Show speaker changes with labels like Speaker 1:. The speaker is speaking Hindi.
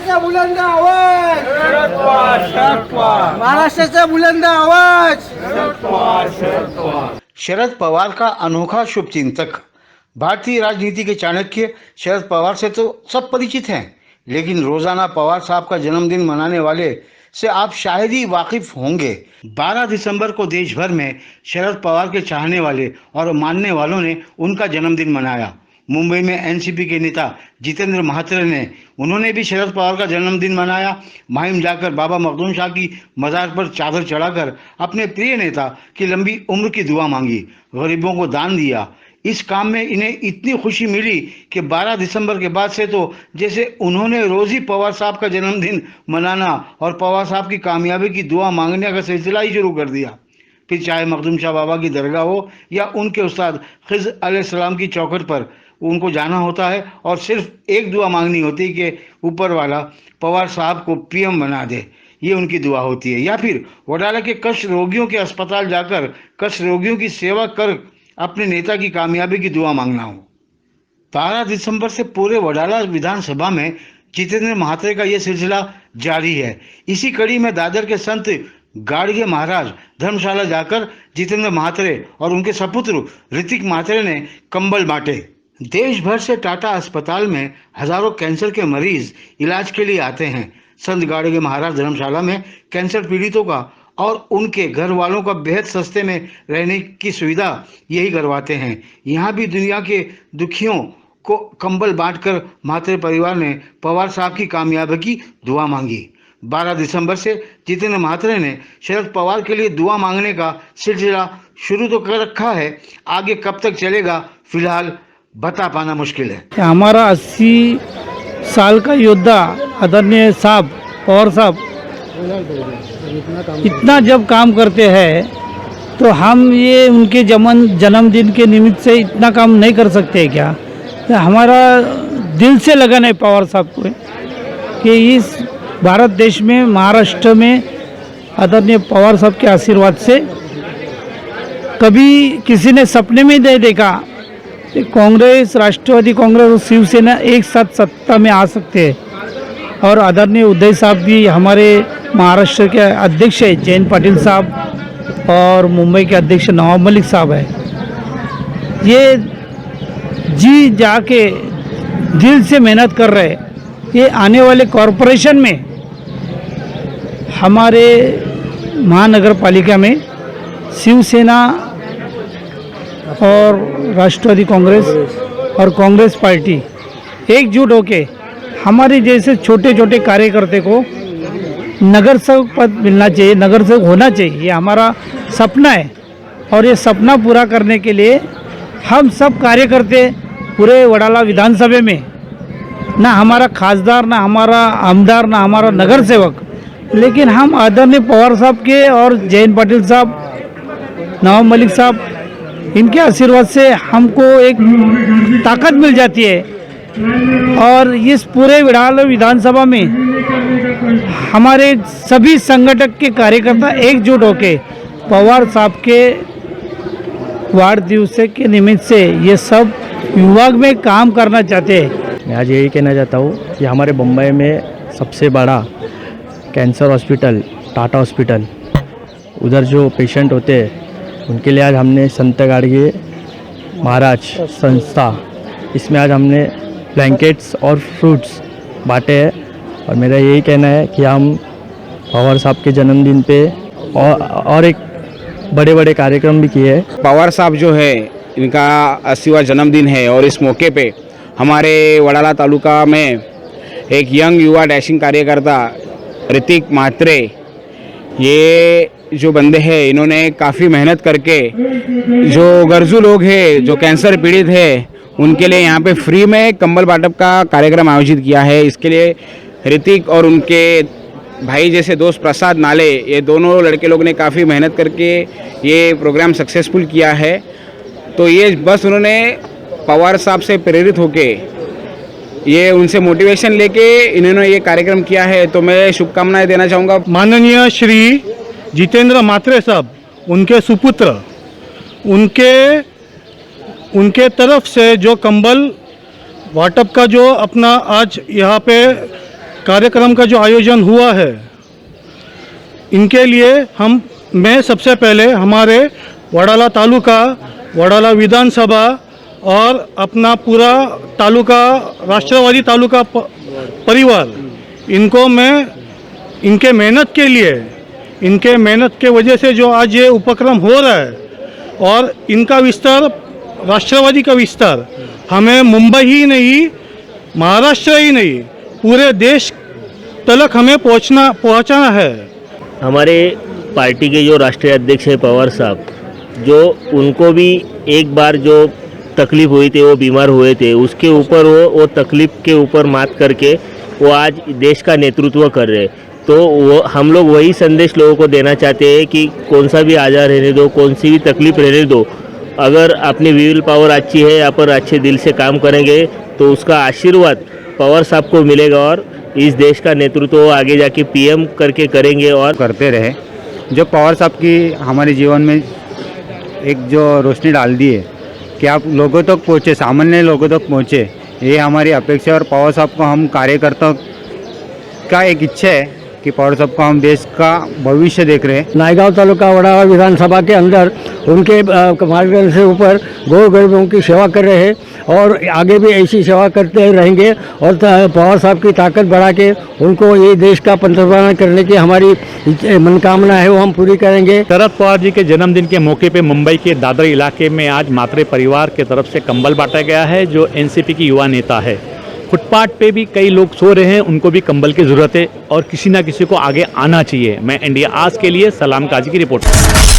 Speaker 1: महाराष्ट्राचा बुलंद आवाज, महाराष्ट्राचा बुलंद आवाज।
Speaker 2: शरद पवार का अनोखा शुभचिंतक। भारतीय राजनीति के चाणक्य शरद पवार से तो सब परिचित हैं, लेकिन रोजाना पवार साहब का जन्मदिन मनाने वाले से आप शायद ही वाकिफ होंगे। 12 दिसंबर को देश भर में शरद पवार के चाहने वाले और मानने वालों ने उनका जन्मदिन मनाया। मुंबई में एनसीपी के नेता जितेंद्र महात्रे ने उन्होंने भी शरद पवार का जन्मदिन मनाया। माहिम जाकर बाबा मखदूम शाह की मजार पर चादर चढ़ाकर अपने प्रिय नेता की लंबी उम्र की दुआ मांगी, गरीबों को दान दिया। इस काम में इन्हें इतनी खुशी मिली कि 12 दिसंबर के बाद से तो जैसे उन्होंने रोज ही पवार साहब का जन्मदिन मनाना और पवार साहब की कामयाबी की दुआ मांगने का सिलसिला ही शुरू कर दिया। फिर चाहे मखदूम शाह बाबा की दरगाह हो या उनके उस्ताद खिज़्र अलैहिस्सलाम की चौखट पर उनको जाना होता है और सिर्फ एक दुआ मांगनी होती है कि ऊपर वाला पवार साहब को पीएम बना दे। ये उनकी दुआ होती है। या फिर वडाला के कष्ट रोगियों के अस्पताल जाकर कष्ट रोगियों की सेवा कर अपने नेता की कामयाबी की दुआ मांगना हो। 12 दिसंबर से पूरे वडाला विधानसभा में जितेंद्र महात्रे का यह सिलसिला जारी है। इसी कड़ी में दादर के संत गाड़गे महाराज धर्मशाला जाकर जितेंद्र महात्रे और उनके सपुत्र ऋतिक महात्रे ने कंबल बांटे। देश भर से टाटा अस्पताल में हजारों कैंसर के मरीज इलाज के लिए आते हैं। संत गाड़गे महाराज धर्मशाला में कैंसर पीड़ितों का और उनके घर वालों का बेहद सस्ते में रहने की सुविधा यही करवाते हैं। यहाँ भी दुनिया के दुखियों को कंबल बांटकर महात्रे परिवार ने पवार साहब की कामयाबी की दुआ मांगी। 12 दिसंबर से जितेंद्र महात्रे ने शरद पवार के लिए दुआ मांगने का सिलसिला शुरू तो कर रखा है, आगे कब तक चलेगा फिलहाल बता पाना मुश्किल है।
Speaker 3: हमारा 80 साल का योद्धा आदरणीय साहब पवार साहब इतना जब काम करते हैं तो हम ये उनके जन्मदिन के निमित्त से इतना काम नहीं कर सकते क्या? हमारा दिल से लगन है पवार साहब को कि इस भारत देश में महाराष्ट्र में आदरणीय पवार साहब के आशीर्वाद से कभी किसी ने सपने में नहीं देखा कि कांग्रेस, राष्ट्रवादी कांग्रेस और शिवसेना एक साथ सत्ता में आ सकते हैं। और आदरणीय उदय साहब भी हमारे महाराष्ट्र के अध्यक्ष है, जयंत पाटिल साहब, और मुंबई के अध्यक्ष नवाब मलिक साहब है। ये जी जाके दिल से मेहनत कर रहे हैं। ये आने वाले कॉरपोरेशन में हमारे महानगर पालिका में शिवसेना और राष्ट्रवादी कांग्रेस और कांग्रेस पार्टी एकजुट होके हमारे जैसे छोटे छोटे कार्यकर्ते को नगर सेवक पद मिलना चाहिए, नगर सेवक होना चाहिए। ये हमारा सपना है और ये सपना पूरा करने के लिए हम सब कार्यकर्ते पूरे वडाला विधानसभा में, ना हमारा खासदार, ना हमारा आमदार, ना हमारा नगर सेवक, लेकिन हम आदरणीय पवार साहब के और जयंत पाटिल साहब, नवाब मलिक साहब, इनके आशीर्वाद से हमको एक ताकत मिल जाती है। और इस पूरे वडाला विधानसभा में हमारे सभी संगठन के कार्यकर्ता एकजुट होके पवार साहब के वार्ड दिवस के निमित्त से ये सब विभाग में काम करना चाहते हैं।
Speaker 4: मैं आज यही कहना चाहता हूँ कि हमारे मुंबई में सबसे बड़ा कैंसर हॉस्पिटल टाटा हॉस्पिटल, उधर जो पेशेंट होते हैं उनके लिए आज हमने संत गाड़गे महाराज संस्था, इसमें आज हमने ब्लैंकेट्स और फ्रूट्स बांटे हैं। और मेरा यही कहना है कि हम पवार साहब के जन्मदिन पे और एक बड़े बड़े कार्यक्रम भी किए हैं।
Speaker 5: पवार साहब जो है इनका 80वां जन्मदिन है और इस मौके पे हमारे वडाला तालुका में एक यंग युवा डैशिंग कार्यकर्ता ऋतिक महात्रे, ये जो बंदे हैं इन्होंने काफ़ी मेहनत करके जो गर्जू लोग हैं, जो कैंसर पीड़ित है, उनके लिए यहाँ पे फ्री में कंबल बांटप का कार्यक्रम आयोजित किया है। इसके लिए ऋतिक और उनके भाई जैसे दोस्त प्रसाद नाले, ये दोनों लड़के लोग ने काफ़ी मेहनत करके ये प्रोग्राम सक्सेसफुल किया है। तो ये बस उन्होंने पवार साहब से प्रेरित होके, ये उनसे मोटिवेशन लेके इन्होंने ये कार्यक्रम किया है। तो मैं शुभकामनाएं देना चाहूँगा।
Speaker 3: माननीय श्री जितेंद्र महात्रे साहब, उनके सुपुत्र, उनके तरफ से जो कंबल वाटप का जो अपना आज यहाँ पे कार्यक्रम का जो आयोजन हुआ है, इनके लिए मैं सबसे पहले हमारे वडाला तालुका, वडाला विधानसभा और अपना पूरा तालुका राष्ट्रवादी तालुका परिवार, इनको मैं इनके मेहनत के लिए, इनके मेहनत के वजह से जो आज ये उपक्रम हो रहा है और इनका विस्तार, राष्ट्रवादी का विस्तार हमें मुंबई ही नहीं, महाराष्ट्र ही नहीं, पूरे देश तक हमें पहुंचाना है। हमारे पार्टी के जो राष्ट्रीय अध्यक्ष है पवार साहब, जो उनको भी एक बार जो तकलीफ हुई थी, वो बीमार हुए थे, उसके ऊपर वो तकलीफ के ऊपर मात करके वो आज देश का नेतृत्व कर रहे हैं। तो वो हम लोग वही संदेश लोगों को देना चाहते हैं कि कौन सा भी आजार रहने दो, कौन सी भी तकलीफ रहने दो, अगर अपनी विल पावर अच्छी है, या पर अच्छे दिल से काम करेंगे तो उसका आशीर्वाद पवार साहब को मिलेगा और इस देश का नेतृत्व आगे जाके पीएम करके करेंगे और
Speaker 6: करते रहे। जो पवार साहब की हमारे जीवन में एक जो रोशनी डाल दी है कि आप लोगों तक पहुँचे, सामान्य लोगों तक पहुँचे, ये हमारी अपेक्षा है। और पवार साहब को हम कार्यकर्ता का एक इच्छा है कि पवार साहब को हम देश का भविष्य देख रहे हैं।
Speaker 7: नायगांव तालुका वडाला विधानसभा के अंदर उनके मार्गदर्शन से ऊपर गौ गरीबों की सेवा कर रहे हैं और आगे भी ऐसी सेवा करते रहेंगे और पवार साहब की ताकत बढ़ा के उनको ये देश का पंतप्रधान करने की हमारी मनोकामना है, वो हम पूरी करेंगे।
Speaker 8: शरद पवार जी के जन्मदिन के मौके पे मुंबई के दादर इलाके में आज मात्रे परिवार के तरफ से कंबल बांटा गया है। जो एनसीपी की युवा नेता है, फुटपाथ पे भी कई लोग सो रहे हैं, उनको भी कंबल की ज़रूरत है और किसी ना किसी को आगे आना चाहिए। मैं इंडिया आज के लिए सलाम काजी की रिपोर्ट।